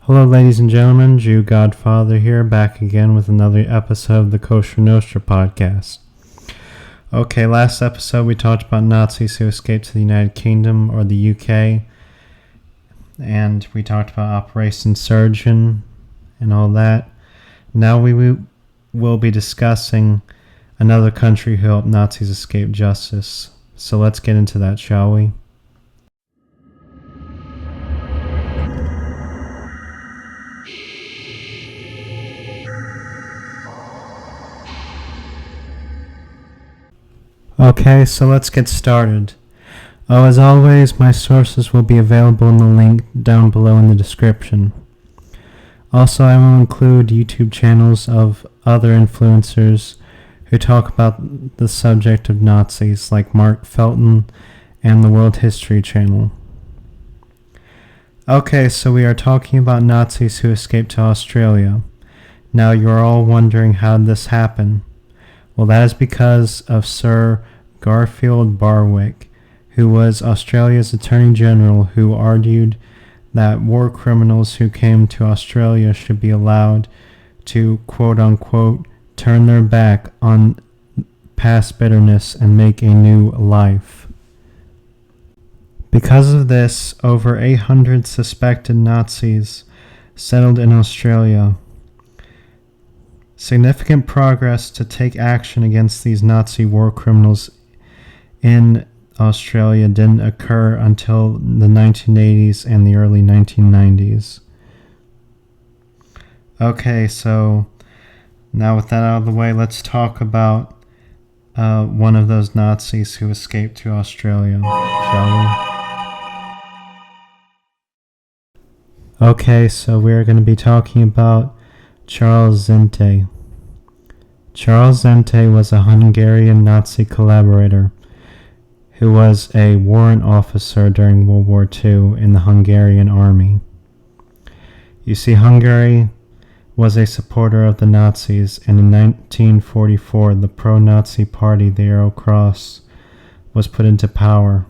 Hello, ladies and gentlemen. Jew Godfather here, back again with another episode of the Kosher Nostra podcast. Okay, last episode we talked about Nazis who escaped to the United Kingdom or the UK, and we talked about Operation Surgeon and all that. Now we will be discussing another country who helped Nazis escape justice. So let's get into that, shall we? Okay, so let's get started. As always, my sources will be available in the link down below in the description. Also, I will include YouTube channels of other influencers who talk about the subject of Nazis, like Mark Felton and the World History Channel. Okay, so we are talking about Nazis who escaped to Australia. Now you're all wondering how this happened. Well, that is because of Sir Garfield Barwick, who was Australia's Attorney General, who argued that war criminals who came to Australia should be allowed to, quote-unquote, turn their back on past bitterness and make a new life. Because of this, over 800 suspected Nazis settled in Australia. Significant progress to take action against these Nazi war criminals in Australia didn't occur until the 1980s and the early 1990s. Okay, so now with that out of the way, let's talk about one of those Nazis who escaped to Australia, shall we? Okay, so we're going to be talking about Charles Zentai. Charles Zentai was a Hungarian Nazi collaborator who was a warrant officer during World War II in the Hungarian army. You see, Hungary was a supporter of the Nazis, and in 1944 the pro-Nazi party, the Arrow Cross, was put into power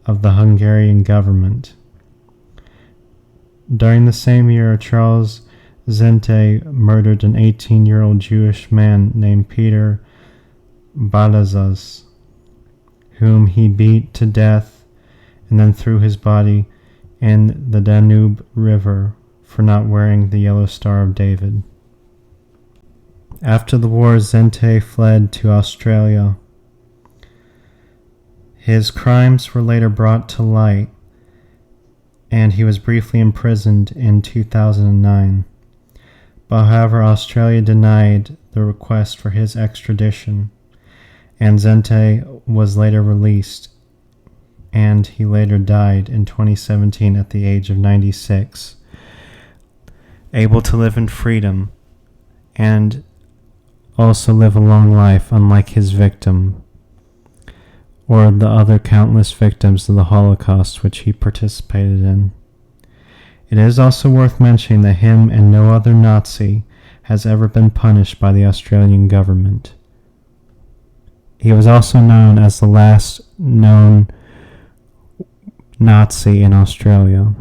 of the Hungarian government. During the same year, Charles Zentai murdered an 18-year-old Jewish man named Peter Balazs, whom he beat to death and then threw his body in the Danube River for not wearing the Yellow Star of David. After the war, Zentai fled to Australia. His crimes were later brought to light, and he was briefly imprisoned in 2009. But however, Australia denied the request for his extradition, and Zentai was later released, and he later died in 2017 at the age of 96, able to live in freedom and also live a long life, unlike his victim or the other countless victims of the Holocaust which he participated in. It is also worth mentioning that him and no other Nazi has ever been punished by the Australian government. He was also known as the last known Nazi in Australia.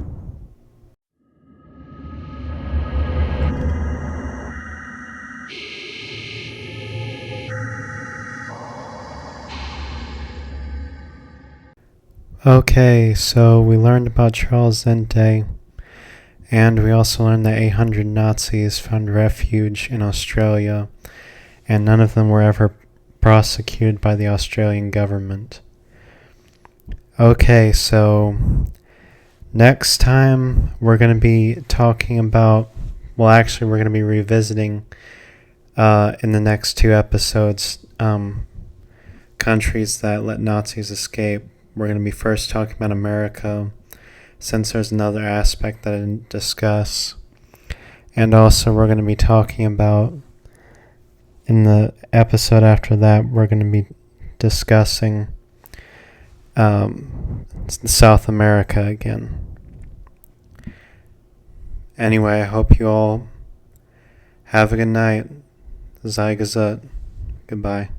Okay, so we learned about Charles Zentai, and we also learned that 800 Nazis found refuge in Australia, and none of them were ever prosecuted by the Australian government. Okay, so next time we're going to be talking about, we're going to be revisiting in the next two episodes countries that let Nazis escape. We're going to be first talking about America, since there's another aspect that I didn't discuss. And also we're going to be talking about, in the episode after that, we're going to be discussing South America again. Anyway, I hope you all have a good night. Sei gesund. Goodbye.